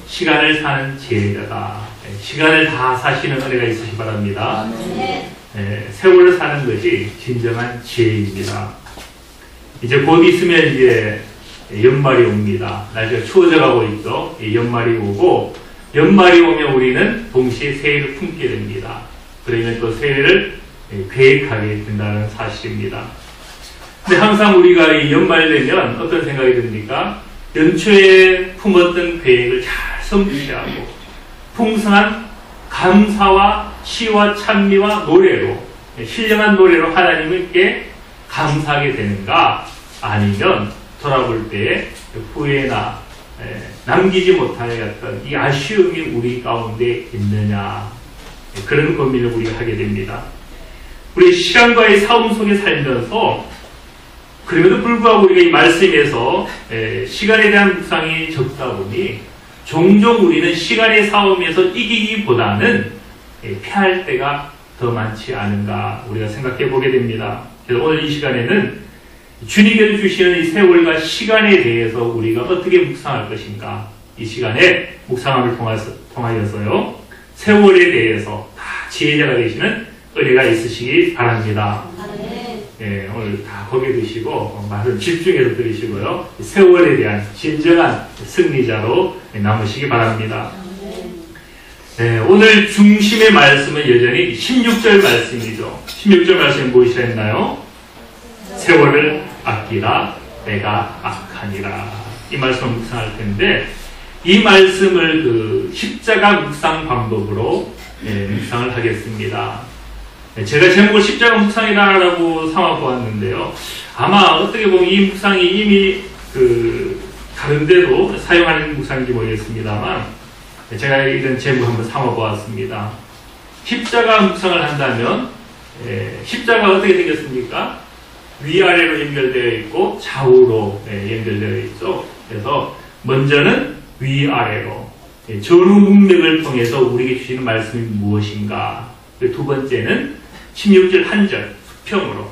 시간을 사는 지혜자다. 시간을 다 사시는 은혜가 있으시기 바랍니다. 세월을 사는 것이 진정한 지혜입니다. 이제 곧 있으면 이제 연말이 옵니다. 날씨가 추워져 가고 있죠. 연말이 오고, 연말이 오면 우리는 동시에 새해를 품게 됩니다. 그러면 또 새해를 계획하게 된다는 사실입니다. 근데 항상 우리가 이 연말 되면 어떤 생각이 듭니까? 연초에 품었던 계획을 잘 성취하고 풍성한 감사와 시와 찬미와 노래로, 신령한 노래로 하나님께 감사하게 되는가? 아니면 돌아볼 때에 후회나 남기지 못하였던 이 아쉬움이 우리 가운데 있느냐, 그런 고민을 우리가 하게 됩니다. 우리 시간과의 싸움 속에 살면서 그럼에도 불구하고 우리가 이 말씀에서 시간에 대한 묵상이 적다 보니 종종 우리는 시간의 싸움에서 이기기보다는 패할 때가 더 많지 않은가 우리가 생각해 보게 됩니다. 그래서 오늘 이 시간에는 주님께서 주시는 이 세월과 시간에 대해서 우리가 어떻게 묵상할 것인가, 이 시간에 묵상함을 통하여서요 세월에 대해서 다 지혜자가 되시는 은혜가 있으시기 바랍니다. 오늘 다 거기에 드시고 말을 집중해서 들으시고요, 세월에 대한 진정한 승리자로 남으시기 바랍니다. 오늘 중심의 말씀은 여전히 16절 말씀이죠. 16절 말씀이 무엇이랬나요? 세월을 아끼라 내가 악하니라. 이 말씀을 묵상할 텐데, 이 말씀을 그 십자가 묵상 방법으로 묵상을 하겠습니다. 제가 제목을 십자가 묵상이라고 삼아보았는데요, 아마 어떻게 보면 이 묵상이 이미 다른 데도 사용하는 묵상인지 모르겠습니다만, 제가 이런 제목을 한번 삼아보았습니다. 십자가 묵상을 한다면 십자가가 어떻게 생겼습니까? 위아래로 연결되어 있고 좌우로 연결되어 있죠. 그래서 먼저는 위아래로 전후 문맥을 통해서 우리에게 주시는 말씀이 무엇인가, 두 번째는 16절 한 절 수평으로,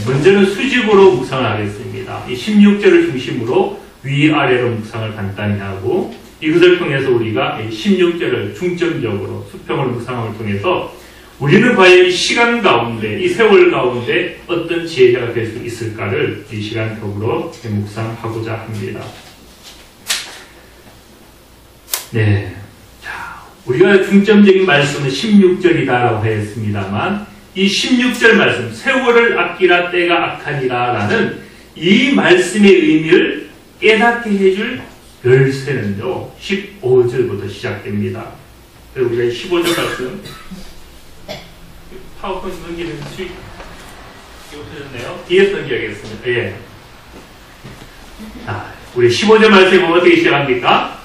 먼저는 수직으로 묵상을 하겠습니다. 이 16절을 중심으로 위아래로 묵상을 간단히 하고, 이것을 통해서 우리가 16절을 중점적으로 수평으로 묵상함을 통해서 우리는 과연 이 시간 가운데, 이 세월 가운데 어떤 지혜자가 될 수 있을까를 이 시간 더불어 묵상하고자 합니다. 자, 우리가 중점적인 말씀은 16절이다라고 했습니다만, 이 16절 말씀, 세월을 아끼라 때가 악하니라 라는 이 말씀의 의미를 깨닫게 해줄 열쇠는요, 15절부터 시작됩니다. 그래서 우리가 15절 말씀, 파워포인트 넘기는 수익 없어졌네요. 뒤에서 넘겨야겠습니다. 자, 우리 15절 말씀에 보면 어떻게 시작합니까?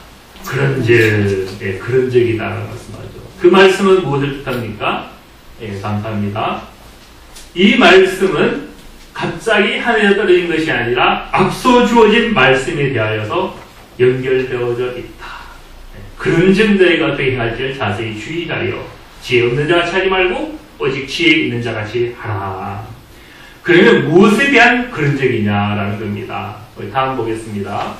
그런적이다라는 말씀하죠. 그 말씀은 무엇을 뜻합니까? 감사합니다. 이 말씀은 갑자기 하늘에 떨어진 것이 아니라 앞서 주어진 말씀에 대하여서 연결되어져 있다. 그런즉 너희가 어떻게 행할지를 자세히 주의하여 지혜 없는 자같이 하지 말고 오직 지혜 있는 자같이 하라. 그러면 무엇에 대한 그런적이냐라는 겁니다. 다음 보겠습니다.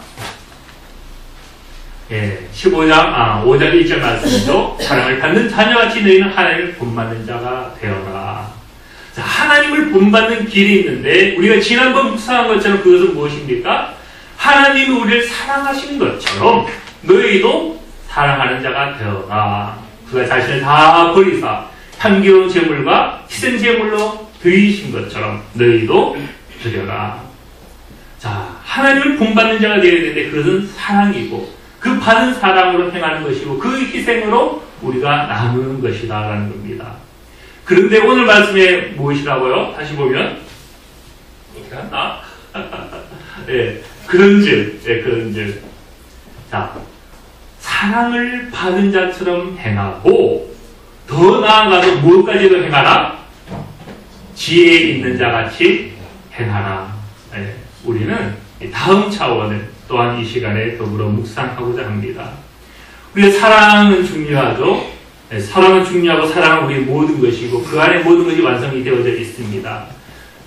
5장 1절 말씀이죠. 사랑을 받는 자녀같이 너희는 하나님을 본받는 자가 되어라. 자, 하나님을 본받는 길이 있는데, 우리가 지난번 묵상한 것처럼 그것은 무엇입니까? 하나님이 우리를 사랑하시는 것처럼 너희도 사랑하는 자가 되어라. 그가 자신을 다 버리사 향기로운 제물과 희생 제물로 드리신 것처럼 너희도 드려라. 자, 하나님을 본받는 자가 되어야 되는데 그것은 사랑이고, 그 받은 사랑으로 행하는 것이고, 그 희생으로 우리가 나누는 것이다라는 겁니다. 그런데 오늘 말씀에 무엇이라고요? 다시 보면 어떻게 한다? 그런즉 자, 사랑을 받은 자처럼 행하고, 더 나아가서 무엇까지도 행하라? 지혜 있는 자같이 행하라. 우리는 다음 차원을 또한 이 시간에 더불어 묵상하고자 합니다. 우리의 사랑은 중요하죠. 사랑은 중요하고, 사랑은 우리의 모든 것이고 그 안에 모든 것이 완성이 되어져 있습니다.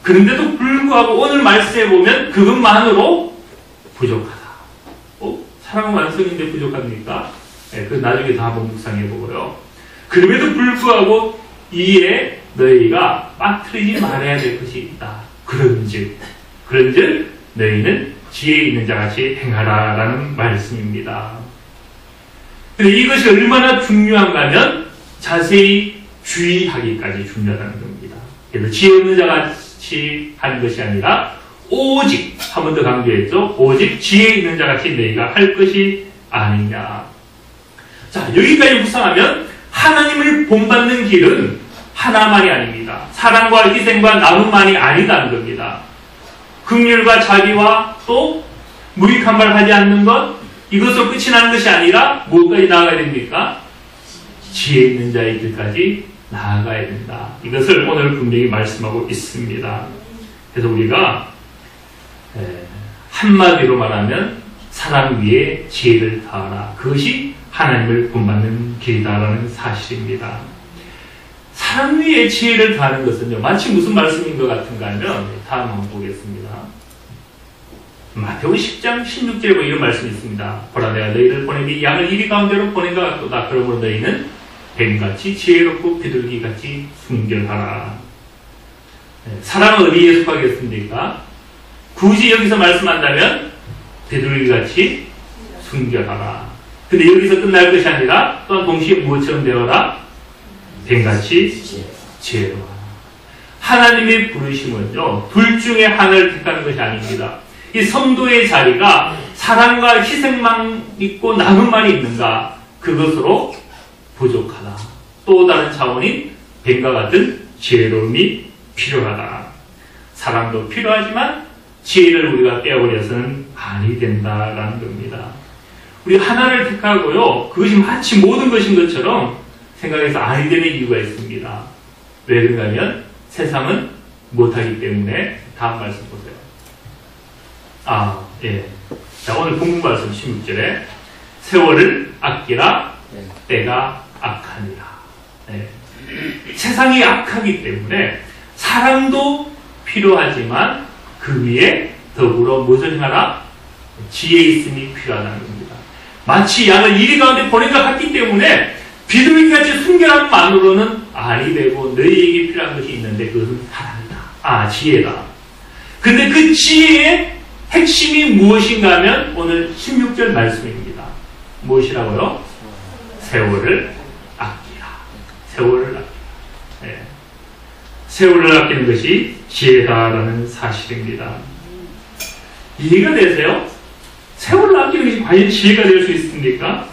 그런데도 불구하고 오늘 말씀에 보면 그것만으로 부족하다. 사랑은 완성인데 부족합니까? 그 나중에 다 한번 묵상해 보고요. 그럼에도 불구하고 이에 너희가 빠뜨리지 말아야 될 것이 있다. 그런즉 너희는 지혜 있는 자같이 행하라라는 말씀입니다. 근데 이것이 얼마나 중요한가 하면 자세히 주의하기까지 중요하다는 겁니다. 그래서 지혜 없는 자같이 하는 것이 아니라 오직, 한 번 더 강조했죠. 오직 지혜 있는 자같이 너희가 할 것이 아니냐. 자, 여기까지 묵상하면 하나님을 본받는 길은 하나만이 아닙니다. 사랑과 희생과 나눔만이 아니다는 겁니다. 긍휼과 자비와 또 무익한 말 하지 않는 것, 이것으로 끝이 나는 것이 아니라 뭐까지 나아가야 됩니까? 지혜 있는 자의 길까지 나아가야 된다. 이것을 오늘 분명히 말씀하고 있습니다. 그래서 우리가 한마디로 말하면 사랑 위에 지혜를 다하라. 그것이 하나님을 본받는 길이다라는 사실입니다. 사랑 위에 지혜를 다하는 것은요, 마치 무슨 말씀인 것 같은가 하면 다음 한번 보겠습니다. 마태복음 10장 16절에 보면 이런 말씀이 있습니다. 보라, 내가 너희를 보내니 양을 이리 가운데로 보낸 것 같도다. 그러므로 너희는 뱀같이 지혜롭고 비둘기같이 순결하라. 사랑은 어디에 속하겠습니까? 굳이 여기서 말씀한다면 비둘기같이 순결하라. 근데 여기서 끝날 것이 아니라 또한 동시에 무엇처럼 되어라? 뱀같이 지혜로워라. 하나님의 부르심은요, 둘 중에 하나를 택하는 것이 아닙니다. 이 성도의 자리가 사랑과 희생만 있고 나눔만이 있는가? 그것으로 부족하다. 또 다른 차원인 뱀과 같은 지혜로움이 필요하다. 사랑도 필요하지만 지혜를 우리가 빼어버려서는 아니 된다라는 겁니다. 우리 하나를 택하고요, 그것이 마치 모든 것인 것처럼 생각해서 아니 되는 이유가 있습니다. 왜 그런가 하면 세상은 못하기 때문에. 다음 말씀 보세요. 자, 오늘 본문 말씀 16절에 세월을 아끼라 때가 악하니라. 세상이 악하기 때문에 사랑도 필요하지만 그 위에 더불어 무엇을 행하라? 지혜 있음이 필요하다는 겁니다. 마치 양을 이리 가운데 보낸 것 같기 때문에 비둘기같이 순결함만으로는 아니 되고 너희에게 필요한 것이 있는데 그것은 사랑이다. 지혜다. 근데 그 지혜의 핵심이 무엇인가 하면 오늘 16절 말씀입니다. 무엇이라고요? 세월을 아끼라. 세월을 아끼라. 세월을 아끼는 것이 지혜다라는 사실입니다. 이해가 되세요? 세월을 아끼는 것이 과연 지혜가 될 수 있습니까?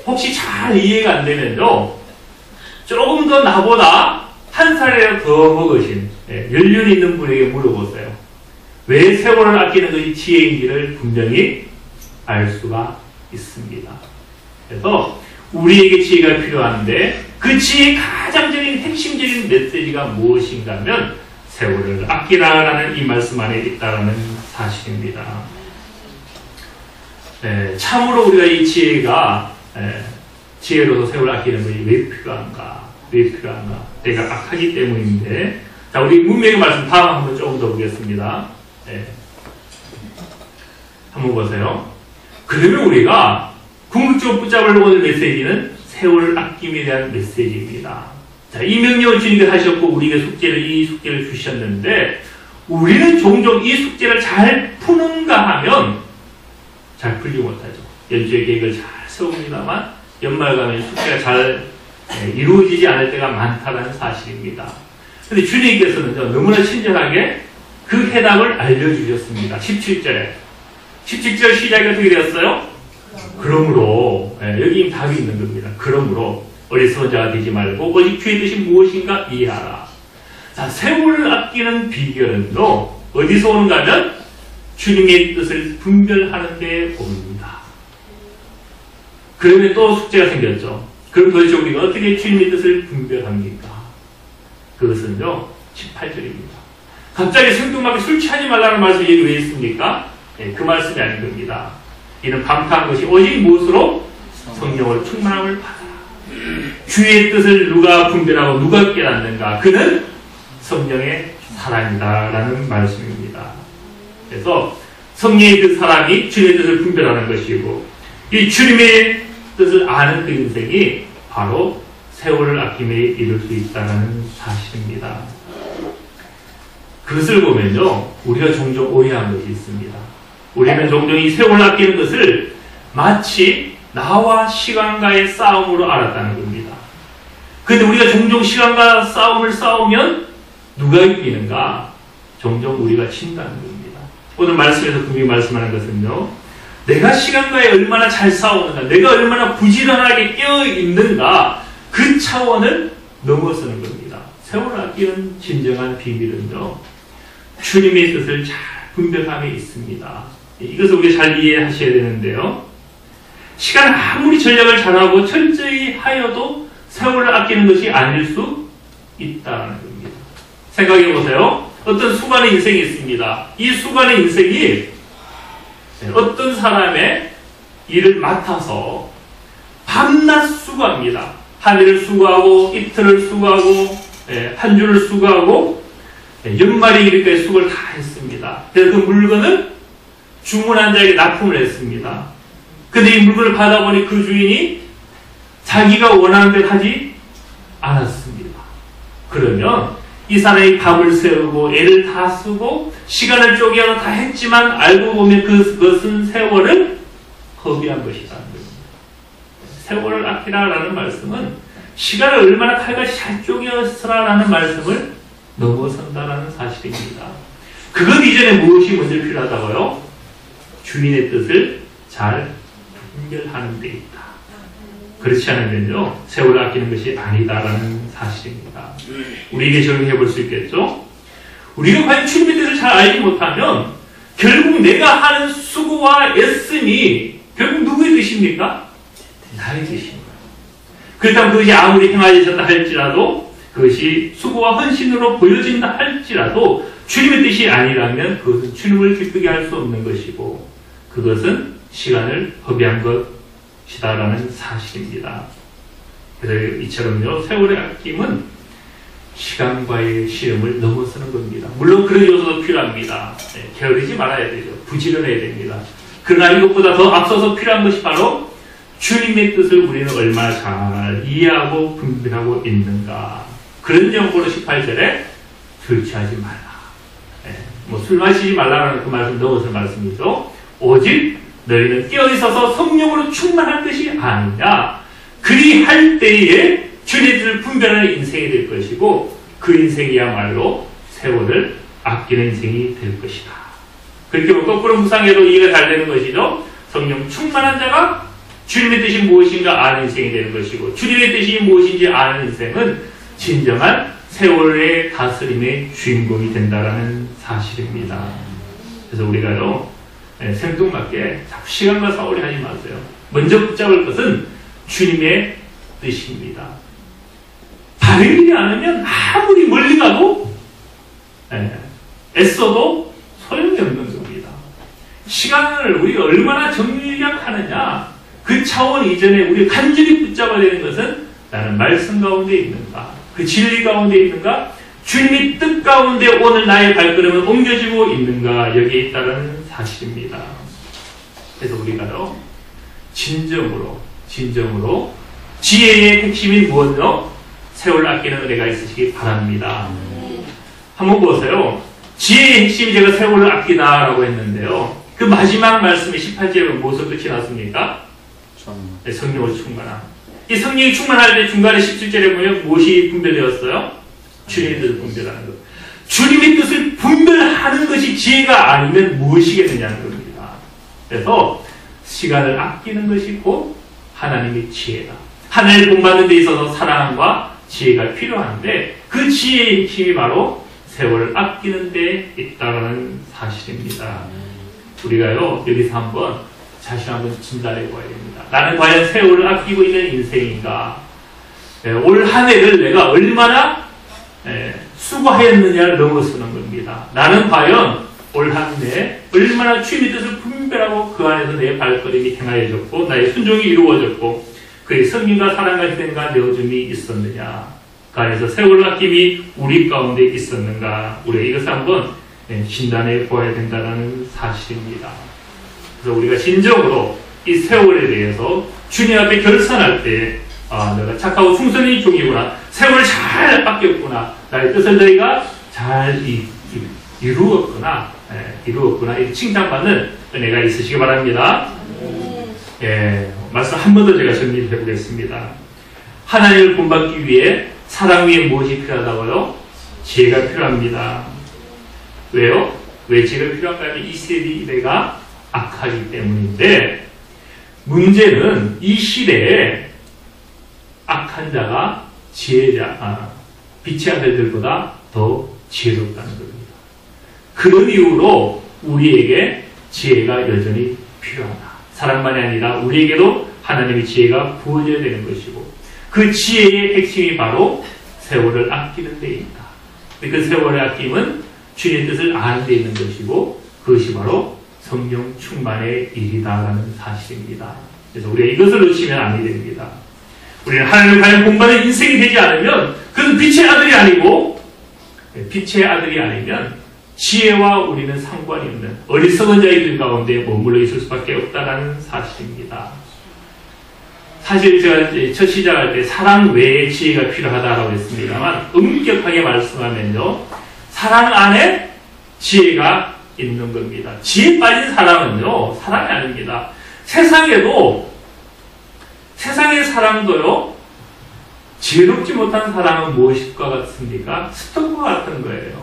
혹시 잘 이해가 안 되면요, 조금 더 나보다 한 살이라도 더 먹으신 연륜 있는 분에게 물어보세요. 왜 세월을 아끼는 것이 지혜인지를 분명히 알 수가 있습니다. 그래서 우리에게 지혜가 필요한데 그 지혜의 가장적인 핵심적인 메시지가 무엇인가 하면 세월을 아끼라라는 이 말씀 안에 있다는 사실입니다. 참으로 우리가 이 지혜가 지혜로서 세월을 아끼는 것이 왜 필요한가? 때가 악하기 때문인데, 자, 우리 문맥의 말씀 다음 한번 조금 더 보겠습니다. 한번 보세요. 그러면 우리가 궁극적으로 붙잡을 오늘 메시지는 세월 아낌에 대한 메시지입니다. 자, 이 명령을 주님께서 하셨고 우리에게 이 숙제를 주셨는데, 우리는 종종 이 숙제를 잘 푸는가 하면 잘 풀지 못하죠. 연주의 계획을 잘 세웁니다만 연말 가면 숙제가 잘 이루어지지 않을 때가 많다는 사실입니다. 그런데 주님께서는 너무나 친절하게 그 해답을 알려주셨습니다. 17절 시작이 어떻게 되었어요? 그러므로, 여기 답이 있는 겁니다. 그러므로 어리석은 자가 되지 말고 오직 주의 뜻이 무엇인가 이해하라. 자, 세월을 아끼는 비결은요, 어디서 오는가 하면 주님의 뜻을 분별하는 데 옵니다. 그러면 또 숙제가 생겼죠. 그럼 도대체 우리가 어떻게 주님의 뜻을 분별합니까? 그것은요, 18절입니다. 갑자기 생뚱맞게 술 취하지 말라는 말씀이 여기 왜 있습니까? 그 말씀이 아닌 겁니다. 이는 방탕한 것이 오직 무엇으로? 성령을 충만함을 받아라. 주의 뜻을 누가 분별하고 누가 깨닫는가? 그는 성령의 사람이다라는 말씀입니다. 그래서 성령의 그 사람이 주의 뜻을 분별하는 것이고 이 주님의 뜻을 아는 그 인생이 바로 세월을 아낌에 이룰 수 있다는 사실입니다. 그것을 보면요, 우리가 종종 오해한 것이 있습니다. 우리는 종종 이 세월을 아끼는 것을 마치 나와 시간과의 싸움으로 알았다는 겁니다. 그런데 우리가 종종 시간과 싸움을 싸우면 누가 이기는가? 종종 우리가 친다는 겁니다. 오늘 말씀에서 분명히 말씀하는 것은요, 내가 시간과에 얼마나 잘 싸우는가, 내가 얼마나 부지런하게 깨어있는가, 그 차원을 넘어서는 겁니다. 세월을 아끼는 진정한 비밀은요, 주님의 뜻을 잘 분별함에 있습니다. 이것을 우리가 잘 이해하셔야 되는데요, 시간 아무리 전략을 잘하고 철저히 하여도 세월을 아끼는 것이 아닐 수 있다는 겁니다. 생각해 보세요. 어떤 수많은 인생이 있습니다. 이 수많은 인생이 어떤 사람의 일을 맡아서 밤낮 수고합니다. 하늘을 수고하고 이틀을 수고하고 한 주를 수고하고 연말에 이렇게 수고를 다 했습니다. 그래서 그 물건을 주문한 자에게 납품을 했습니다. 근데 이 물건을 받아보니 그 주인이 자기가 원하는 대로 하지 않았습니다. 그러면 이 사람이 밤을 새우고 애를 다 쓰고 시간을 쪼개서 다 했지만 알고 보면 그것은 세월을 허비한 것이라는 겁니다. 세월을 아끼라라는 말씀은 시간을 얼마나 칼같이 잘 쪼개서라라는 말씀을 넘어선다라는 사실입니다. 그것 이전에 무엇이 먼저 필요하다고요? 주인의 뜻을 잘 분별하는 데 있다. 그렇지 않으면요, 세월을 아끼는 것이 아니다라는 사실입니다. 우리에게 적용해 볼 수 있겠죠? 우리가 과연 주님의 뜻을 잘 알지 못하면 결국 내가 하는 수고와 애씀이 결국 누구의 뜻입니까? 나의 뜻입니다. 그렇다면 그것이 아무리 행하셨다 할지라도, 그것이 수고와 헌신으로 보여진다 할지라도 주님의 뜻이 아니라면 그것은 주님을 기쁘게 할 수 없는 것이고, 그것은 시간을 허비한 것이다라는 사실입니다. 그래서 이처럼요, 세월의 아낌은 시간과의 시험을 넘어서는 겁니다. 물론 그런 요소도 필요합니다. 게으르지 말아야 되죠. 부지런해야 됩니다. 그러나 이것보다 더 앞서서 필요한 것이 바로 주님의 뜻을 우리는 얼마나 잘 이해하고 분별하고 있는가. 그런 정보로 18절에 술 취하지 말라. 술 마시지 말라는 그 말씀 넘어서 말씀이죠. 오직 너희는 깨어있어서 성령으로 충만할 것이 아니냐. 그리할 때에 주님의 뜻을 분별하는 인생이 될 것이고, 그 인생이야말로 세월을 아끼는 인생이 될 것이다. 그렇게 뭐 거꾸로 묵상해도 이해가 잘 되는 것이죠. 성령 충만한 자가 주님의 뜻이 무엇인가 아는 인생이 되는 것이고, 주님의 뜻이 무엇인지 아는 인생은 진정한 세월의 다스림의 주인공이 된다라는 사실입니다. 그래서 우리가요, 생뚱맞게 자꾸 시간과 싸우려 하지 마세요. 먼저 붙잡을 것은 주님의 뜻입니다. 다른 일이 않으면 아무리 멀리 가도 애써도 소용이 없는 겁니다. 시간을 우리가 얼마나 정리하느냐, 그 차원 이전에 우리가 간절히 붙잡아야 되는 것은 나는 말씀 가운데 있는가, 그 진리 가운데 있는가, 주님의 뜻 가운데 오늘 나의 발걸음은 옮겨지고 있는가, 여기에 있다는 사실입니다. 그래서 우리가요, 진정으로 지혜의 핵심인 무엇이요? 세월 아끼는 은혜가 있으시기 바랍니다. 한번 보세요. 지혜의 핵심이 제가 세월을 아끼다라고 했는데요, 그 마지막 말씀이 18절에 무엇을 끝이 났습니까? 성령으로 충만함. 이 성령이 충만할 때 중간에 17절에 보면 무엇이 분별되었어요? 주님의 뜻을 분별하는 것. 주님의 뜻을 분별하는 것이 지혜가 아니면 무엇이겠느냐는 겁니다. 그래서 시간을 아끼는 것이 곧 하나님의 지혜다. 하나님을 본받는 데 있어서 사랑과 지혜가 필요한데, 그 지혜의 핵심이 바로 세월을 아끼는 데 있다는 사실입니다. 우리가요, 여기서 한번 자신을 한번 진단해 보아야 됩니다. 나는 과연 세월을 아끼고 있는 인생인가? 올 한 해를 내가 얼마나 수고하였느냐를 넘어서는 겁니다. 나는 과연 올 한 해 얼마나 주님의 뜻을 분별하고 그 안에서 내 발걸음이 행하여졌고 나의 순종이 이루어졌고 그의 성령과 사랑과 희생과 내어줌이 있었느냐, 그 안에서 세월을 아낌이 우리 가운데 있었는가, 우리가 이것을 한번 진단해 보아야 된다는 사실입니다. 그래서 우리가 진정으로 이 세월에 대해서 주님 앞에 결산할 때 내가 착하고 충성이 종이구나, 세월을 잘 아꼈구나, 나의 뜻을 너희가 잘 이루었구나, 이렇게 칭찬받는 은혜가 있으시기 바랍니다. 말씀 한 번 더 제가 정리해 보겠습니다. 하나님을 본받기 위해 사랑 위에 무엇이 필요하다고요? 지혜가 필요합니다. 왜요? 왜 지혜가 필요한가 하면 이 시대가 악하기 때문인데, 문제는 이 시대에 악한 자가 빛의 아들들보다 더 지혜롭다는 겁니다. 그런 이유로 우리에게 지혜가 여전히 필요하다. 사랑만이 아니라 우리에게도 하나님의 지혜가 부어져야 되는 것이고, 그 지혜의 핵심이 바로 세월을 아끼는 데 있다. 그 세월의 아낌은 주님의 뜻을 아는 데 있는 것이고, 그것이 바로 성령 충만의 일이다라는 사실입니다. 그래서 우리가 이것을 놓치면 안 됩니다. 우리는 하나님을 과연 본받는 인생이 되지 않으면 그것은 빛의 아들이 아니고, 빛의 아들이 아니면 지혜와 우리는 상관이 없는 어리석은 자의 길 가운데 머물러 있을 수밖에 없다는 사실입니다. 사실 제가 첫 시작할 때 사랑 외에 지혜가 필요하다라고 했습니다만, 엄격하게 말씀하면요, 사랑 안에 지혜가 있는 겁니다. 지혜 빠진 사랑은요, 사랑이 아닙니다. 세상의 사랑도요, 지혜롭지 못한 사랑은 무엇일까 같습니까? 스토커 같은 거예요.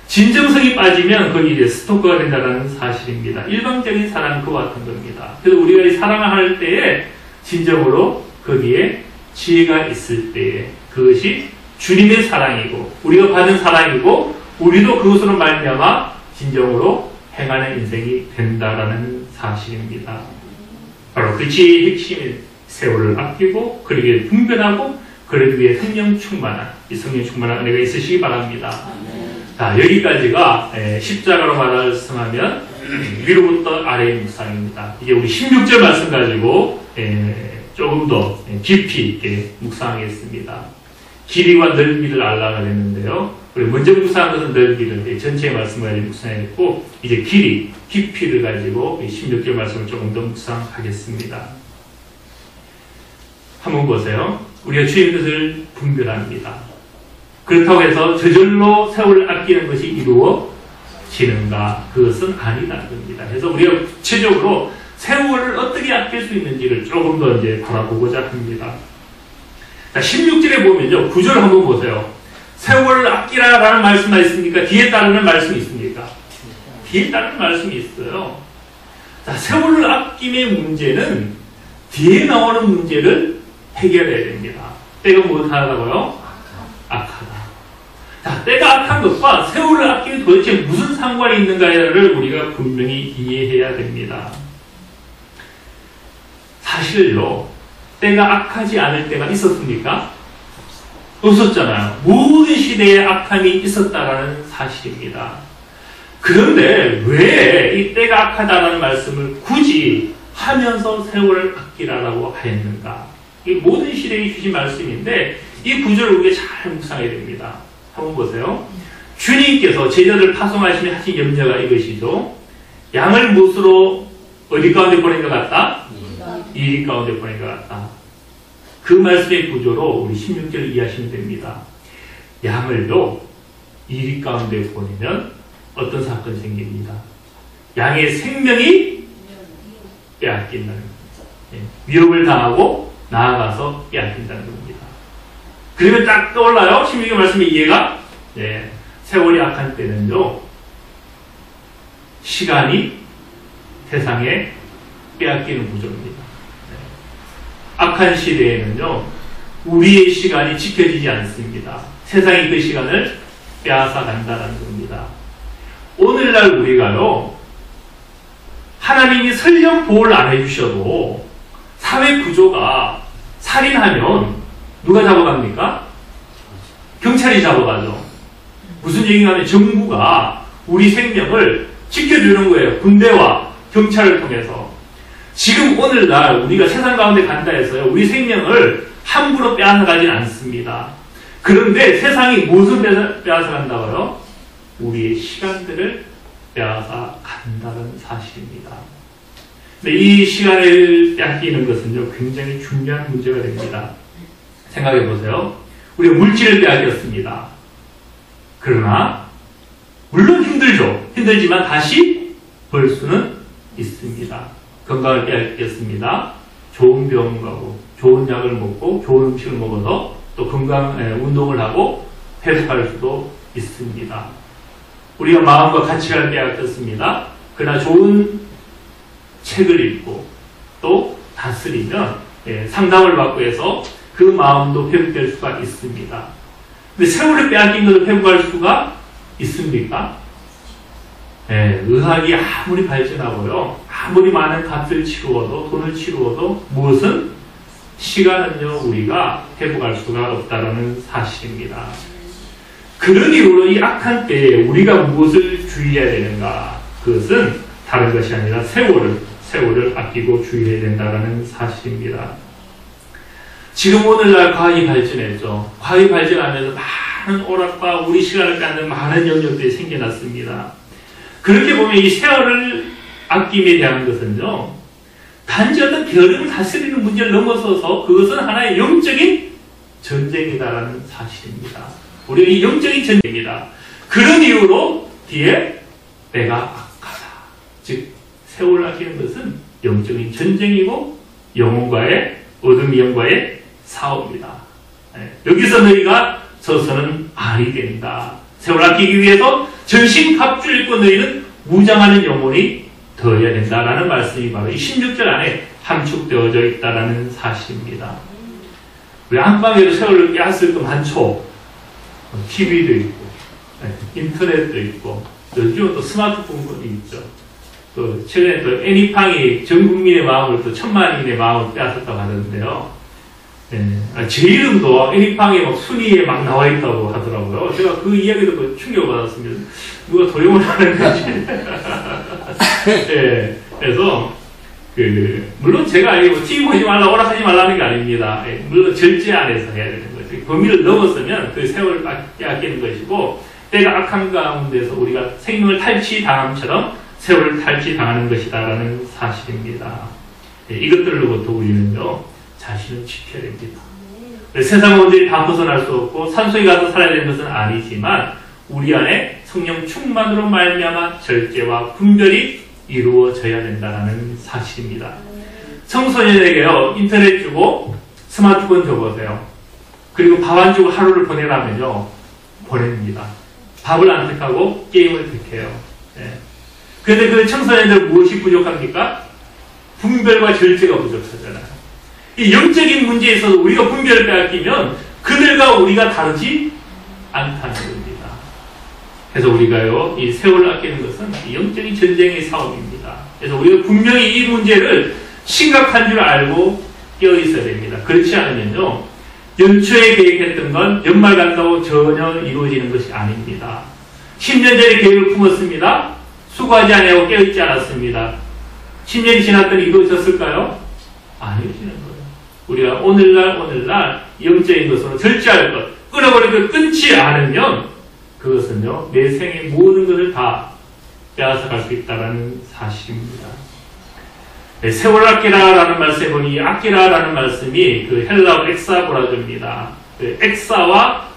진정성이 빠지면 거기 이제 스토커가 된다는 사실입니다. 일방적인 사랑은 그와 같은 겁니다. 그래서 우리가 이 사랑을 할 때에 진정으로 거기에 지혜가 있을 때에 그것이 주님의 사랑이고 우리가 받은 사랑이고 우리도 그것으로 말미암아 진정으로 행하는 인생이 된다라는 사실입니다. 바로 그 지혜의 핵심인 세월을 아끼고 그러기에 분별하고 그러기 위해 성령 충만한 이 성령 충만한 은혜가 있으시기 바랍니다. 자, 여기까지가 십자가로 말씀하면 위로부터 아래의 묵상입니다. 이제 우리 16절 말씀 가지고 조금 더 깊이 있게 묵상하겠습니다. 길이와 넓이를 알라가 됐는데요. 우리 먼저 묵상한 것은 넓이를 전체의 말씀을 가지고 묵상했고, 이제 길이, 깊이를 가지고 16절 말씀을 조금 더 묵상하겠습니다. 한번 보세요. 우리가 주의 뜻을 분별합니다. 그렇다고 해서 저절로 세월을 아끼는 것이 이루어지는가? 그것은 아니라는 겁니다. 그래서 우리가 구체적으로 세월을 어떻게 아낄 수 있는지를 조금 더 이제 바라보고자 합니다. 자, 16절에 보면요. 9절 한번 보세요. 세월을 아끼라라는 말씀이 있습니까? 뒤에 따르는 말씀이 있습니까? 뒤에 따르는 말씀이 있어요. 자, 세월을 아낌의 문제는 뒤에 나오는 문제를 해결해야 됩니다. 때가 무엇하다고요? 악하다. 자, 때가 악한 것과 세월을 아끼는 도대체 무슨 상관이 있는가를 우리가 분명히 이해해야 됩니다. 사실요, 때가 악하지 않을 때가 있었습니까? 없었잖아요. 모든 시대에 악함이 있었다라는 사실입니다. 그런데 왜 이 때가 악하다라는 말씀을 굳이 하면서 세월을 아끼라라고 하였는가? 이 모든 시대에 주신 말씀인데 이 구절을 우리가 잘 묵상해야 됩니다. 한번 보세요. 주님께서 제자들을 파송하시며 하신 염려가 이것이죠. 양을 무엇으로 어디 가운데 보낸 것 같다? 이리 가운데 보낸 것 같다. 그 말씀의 구조로 우리 16절을 이해하시면 됩니다. 양을요, 이리 가운데 보내면 어떤 사건이 생깁니다. 양의 생명이 빼앗긴다는 겁니다. 위협을 당하고 나아가서 빼앗긴다는 겁니다. 그러면 딱 떠올라요? 16절 말씀의 이해가? 네. 세월이 악한 때는요, 시간이 세상에 빼앗기는 구조입니다. 악한 시대에는요, 우리의 시간이 지켜지지 않습니다. 세상이 그 시간을 빼앗아 간다는 겁니다. 오늘날 우리가요, 하나님이 설령 보호를 안 해주셔도 사회 구조가 살인하면 누가 잡아갑니까? 경찰이 잡아가죠. 무슨 얘기가 하면 정부가 우리 생명을 지켜주는 거예요. 군대와 경찰을 통해서. 지금 오늘날 우리가 세상 가운데 간다 해서요, 우리 생명을 함부로 빼앗아가진 않습니다. 그런데 세상이 무엇을 빼앗아간다고요? 우리의 시간들을 빼앗아 간다는 사실입니다. 근데 이 시간을 빼앗기는 것은요, 굉장히 중요한 문제가 됩니다. 생각해 보세요. 우리가 물질을 빼앗겼습니다. 그러나, 물론 힘들죠. 힘들지만 다시 벌 수는 있습니다. 건강을 빼앗겼습니다. 좋은 병원 가고, 좋은 약을 먹고, 좋은 음식을 먹어서 또 운동을 하고 회복할 수도 있습니다. 우리가 마음과 가치관을 빼앗겼습니다. 그러나 좋은 책을 읽고 또 다스리면 상담을 받고 해서 그 마음도 회복될 수가 있습니다. 근데 세월을 빼앗긴 것을 회복할 수가 있습니까? 의학이 아무리 발전하고요, 아무리 많은 값을 치루어도, 돈을 치루어도 무엇은 시간은요, 우리가 회복할 수가 없다는 사실입니다. 그런 이유로 이 악한 때에 우리가 무엇을 주의해야 되는가? 그것은 다른 것이 아니라 세월을 아끼고 주의해야 된다는 사실입니다. 지금 오늘날 과학이 발전했죠. 과학이 발전하면서 많은 오락과 우리 시간을 뺏는 많은 영역들이 생겨났습니다. 그렇게 보면 이 세월을 아낌에 대한 것은요, 단지 어떤 게으름을 다스리는 문제를 넘어서서 그것은 하나의 영적인 전쟁이다라는 사실입니다. 우리가 이 영적인 전쟁입니다. 그런 이유로 뒤에 내가 악하다. 즉, 세월을 아끼는 것은 영적인 전쟁이고 어둠이 영과의 싸움이다. 여기서 너희가 서서는 알이 된다. 세월을 아끼기 위해서 전신갑주를 입고 너희는 무장하는 영혼이 되어야 된다라는 말씀이 바로 이 16절 안에 함축되어져 있다라는 사실입니다. 우리 안방에도 세월을 빼앗을 것 많죠. TV도 있고, 인터넷도 있고, 요즘은 또 스마트폰도 있죠. 또 최근에 또 애니팡이 전 국민의 마음을 또 1000만인의 마음을 빼앗았다고 하는데요. 제 이름도 애니팡에 막 순위에 막 나와 있다고 하더라고요. 제가 그 이야기 듣고 충격을 받았습니다. 누가 도용을 하는 거지? 그래서 물론 제가 TV 보지 말라 오락하지 말라는 게 아닙니다. 물론 절제 안에서 해야 되는 거죠. 범위를 넘었으면 그 세월을 빼앗기는 것이고, 때가 악한 가운데서 우리가 생명을 탈취당함처럼 세월을 탈취당하는 것이다라는 사실입니다. 이것들로부터 우리는요, 자신을 지켜야 됩니다. 세상 온전히 다 벗어날 수 없고 산속에 가서 살아야 되는 것은 아니지만 우리 안에 성령 충만으로 말미암아 절제와 분별이 이루어져야 된다는 사실입니다. 청소년에게요, 인터넷 주고 스마트폰 줘보세요. 그리고 밥 안 주고 하루를 보내라면요, 보냅니다. 밥을 안 택하고 게임을 택해요. 그런데 그 청소년들 무엇이 부족합니까? 분별과 절제가 부족하잖아요. 이 영적인 문제에 있어서 우리가 분별을 빼앗기면 그들과 우리가 다르지 않다는 겁니다. 그래서 우리가요, 이 세월을 아끼는 것은 영적인 전쟁의 싸움입니다. 그래서 우리가 분명히 이 문제를 심각한 줄 알고 깨어 있어야 됩니다. 그렇지 않으면요, 연초에 계획했던 건 연말 간다고 전혀 이루어지는 것이 아닙니다. 10년 전에 계획을 품었습니다. 수고하지 않냐고 깨어있지 않았습니다. 10년이 지났더니 이루어졌을까요? 안 이루어지는 거예요. 우리가 오늘날 영적인 것으로 절제할 것, 끊어버릴 것 끊지 않으면 그것은요, 내 생의 모든 것을 다 빼앗아갈 수 있다는 사실입니다. 세월 아끼라라는 말씀에 보니 이 아끼라라는 말씀이 그 헬라어 엑사고라조입니다. 그 엑사와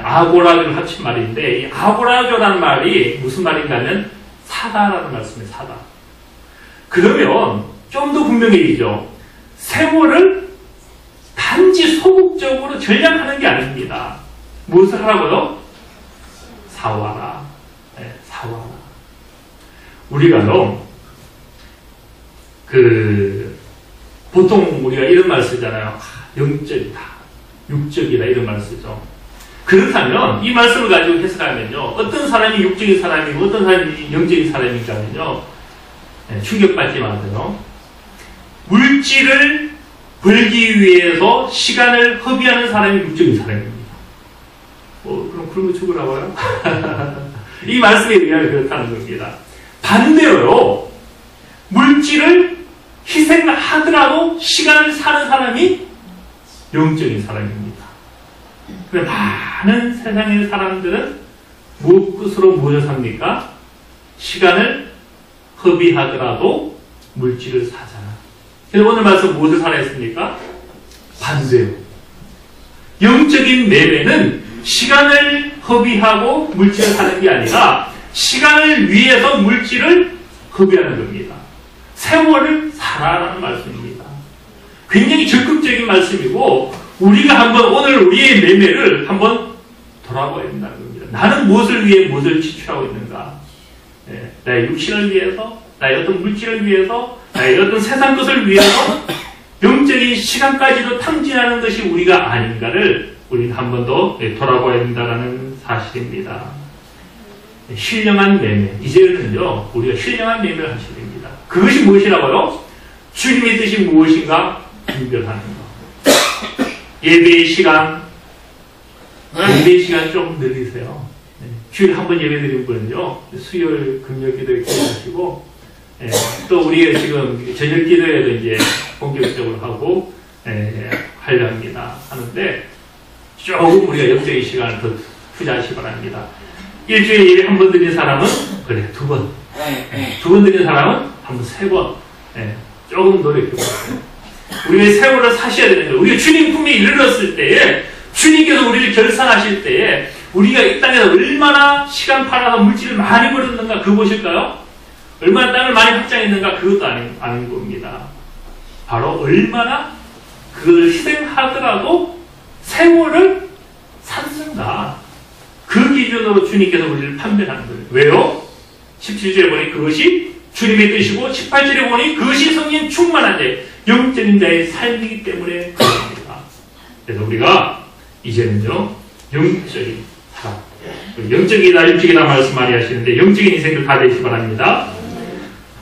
아고라조를 합친 말인데, 이 아고라조라는 말이 무슨 말인가 하면 사다라는 말씀이에요. 사다. 그러면 좀 더 분명해지죠. 세월을 단지 소극적으로 전략하는 게 아닙니다. 무엇을 하라고요? 사와라. 사와라. 우리가요, 보통 우리가 이런 말 쓰잖아요. 영적이다, 육적이다, 이런 말 쓰죠. 그렇다면 이 말씀을 가지고 해석하면요, 어떤 사람이 육적인 사람이고 어떤 사람이 영적인 사람인가 하면요, 충격받지 마세요. 물질을 벌기 위해서 시간을 허비하는 사람이 육적인 사람입니다. 그럼 그런 거 죽으라고요? 이 말씀에 의하면 그렇다는 겁니다. 반대로요, 물질을 희생하더라도 시간을 사는 사람이 영적인 사람입니다. 그런데 많은 세상의 사람들은 무엇으로 모여 삽니까? 시간을 허비하더라도 물질을 사잖아. 그래서 오늘 말씀 무엇을 사라 했습니까? 반대요. 영적인 매매는 시간을 허비하고 물질을 사는 게 아니라 시간을 위해서 물질을 허비하는 겁니다. 세월을 사라라는 말씀입니다. 굉장히 적극적인 말씀이고 우리가 한번 오늘 우리의 매매를 한번 돌아봐야 된다는 겁니다. 나는 무엇을 위해 무엇을 지출하고 있는가? 나의 육신을 위해서, 나의 어떤 물질을 위해서, 나의 어떤 세상 것을 위해서 영적인 시간까지도 탕진하는 것이 우리가 아닌가를 우리는 한 번 더 돌아봐야 된다는 사실입니다. 신령한 매매. 이제는요, 우리가 신령한 매매를 하셔야 됩니다. 그것이 무엇이라고요? 주님의 뜻이 무엇인가 분별하는 것. 예배의 시간, 좀 늘리세요. 주일 한 번 예배 드린 분은요, 수요일, 금요 기도에 기도하시고, 또 우리가 지금 저녁 기도에도 이제 본격적으로 하고, 하려 합니다. 하는데, 조금 우리가 영적인 시간을 더 투자하시기 바랍니다. 일주일에 예배 한 번 드린 사람은, 그래, 2번. 2번 드린 사람은 한 번 3번. 조금 노력해보세요. 우리의 세월을 사셔야 되는 거예요. 우리가 주님 품에 이르렀을 때에, 주님께서 우리를 결산하실 때에, 우리가 이 땅에서 얼마나 시간 팔아서 물질을 많이 벌었는가 그것일까요? 얼마나 땅을 많이 확장했는가 그것도 아닌 겁니다. 바로 얼마나 그걸 희생하더라도 세월을 샀는가. 그 기준으로 주님께서 우리를 판별하는 거예요. 왜요? 17절에 보니 그것이 주님의 뜻이고 18절에 보니 그것이 성령 충만한 자의 영적인 자의 삶이기 때문에 그렇습니다. 그래서 우리가 이제는요 영적인 사람, 영적이다 육적이다 말씀 많이 하시는데 영적인 인생들 다 되시기 바랍니다.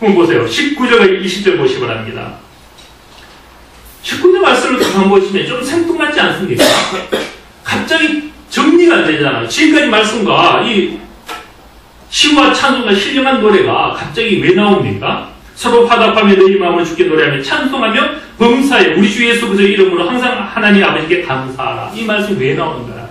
한번 보세요. 19절 20절 보시기 바랍니다. 19절 말씀을 한번 보시면 좀 생뚱맞지 않습니까? 갑자기 정리가 안 되잖아요. 지금까지 말씀과 이 시와 찬송과 신령한 노래가 갑자기 왜 나옵니까? 서로 화답하며 너희 마음으로 주께 노래하며 찬송하며 범사에 우리 주 예수 그리스도의 이름으로 항상 하나님 아버지께 감사하라. 이 말씀 왜 나오는 거야?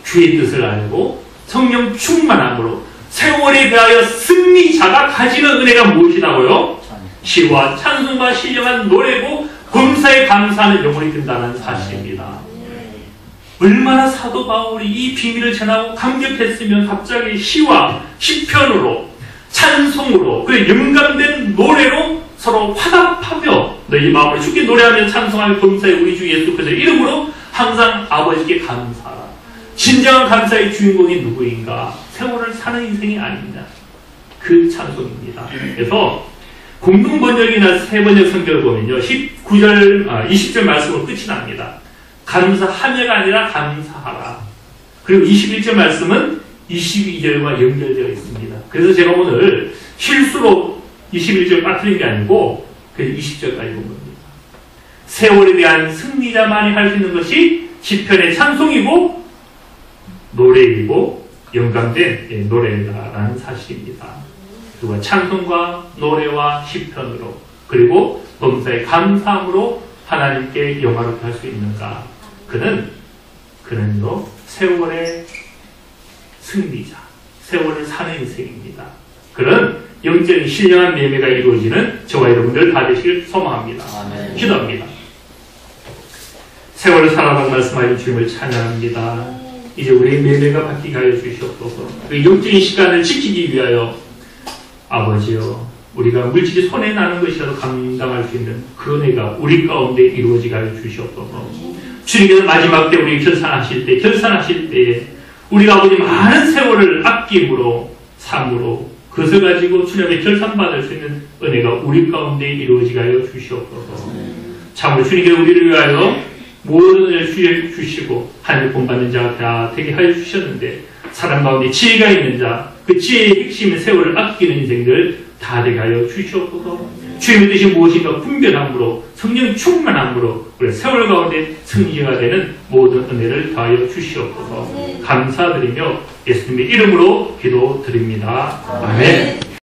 주의 뜻을 알고 성령 충만함으로 세월에 대하여 승리자가 가지는 은혜가 무엇이라고요? 시와 찬송과 신령한 노래고 범사에 감사하는 영혼이 된다는 사실입니다. 얼마나 사도 바울이 이 비밀을 전하고 감격했으면 갑자기 시와 시편으로 찬송으로 그 영감된 노래로 서로 화답하며 너희 마음을 주께 노래하며 찬송하며 범사에 우리 주 예수 그리스도의 이름으로 항상 아버지께 감사하라. 진정한 감사의 주인공이 누구인가? 세월을 사는 인생이 아닙니다. 그 찬송입니다. 그래서 공동 번역이나 새 번역 성경을 보면요 20절 말씀으로 끝이 납니다. 감사하며가 아니라 감사하라. 그리고 21절 말씀은 22절과 연결되어 있습니다. 그래서 제가 오늘 실수로 21절 빠뜨린 게 아니고 그래서 20절까지 본 겁니다. 세월에 대한 승리자만이 할 수 있는 것이 시편의 찬송이고 노래이고 영감된 노래라는 사실입니다. 그리고 찬송과 노래와 시편으로 그리고 범사의 감사함으로 하나님께 영화롭게 할 수 있는가? 그는요 세월의 승리자, 세월을 사는 인생입니다. 그런 영적인 신령한 매매가 이루어지는 저와 여러분들 다 되시길 소망합니다. 기도합니다. 세월을 살아가는 말씀하신 주님을 찬양합니다. 이제 우리의 매매가 바뀌게 하여 주시옵소서. 그 영적인 시간을 지키기 위하여 아버지여 우리가 물질이 손에 나는 것이라도 감당할 수 있는 그 은혜가 우리 가운데 이루어지게 하여 주시옵소서. 주님께서 마지막 때 우리 결산하실 때에 우리가 아버지 많은 세월을 아낌으로 삶으로 그것을 가지고 주님의 결산받을 수 있는 은혜가 우리 가운데 이루어지게 하여 주시옵소서. 참으로 주님께서 우리를 위하여 모든 은혜를 주시고 하늘 본받는 자가 다 되게 하여 주셨는데 사람 가운데 지혜가 있는 자, 그 지혜의 핵심인 세월을 아끼는 인생들 다 되게 하여 주시옵소서. 주님의 뜻이 무엇인가 분별함으로 성령 충만함으로 우리 세월 가운데 승리가 되는 모든 은혜를 더하여 주시옵소서. 감사드리며 예수님의 이름으로 기도드립니다. 아멘.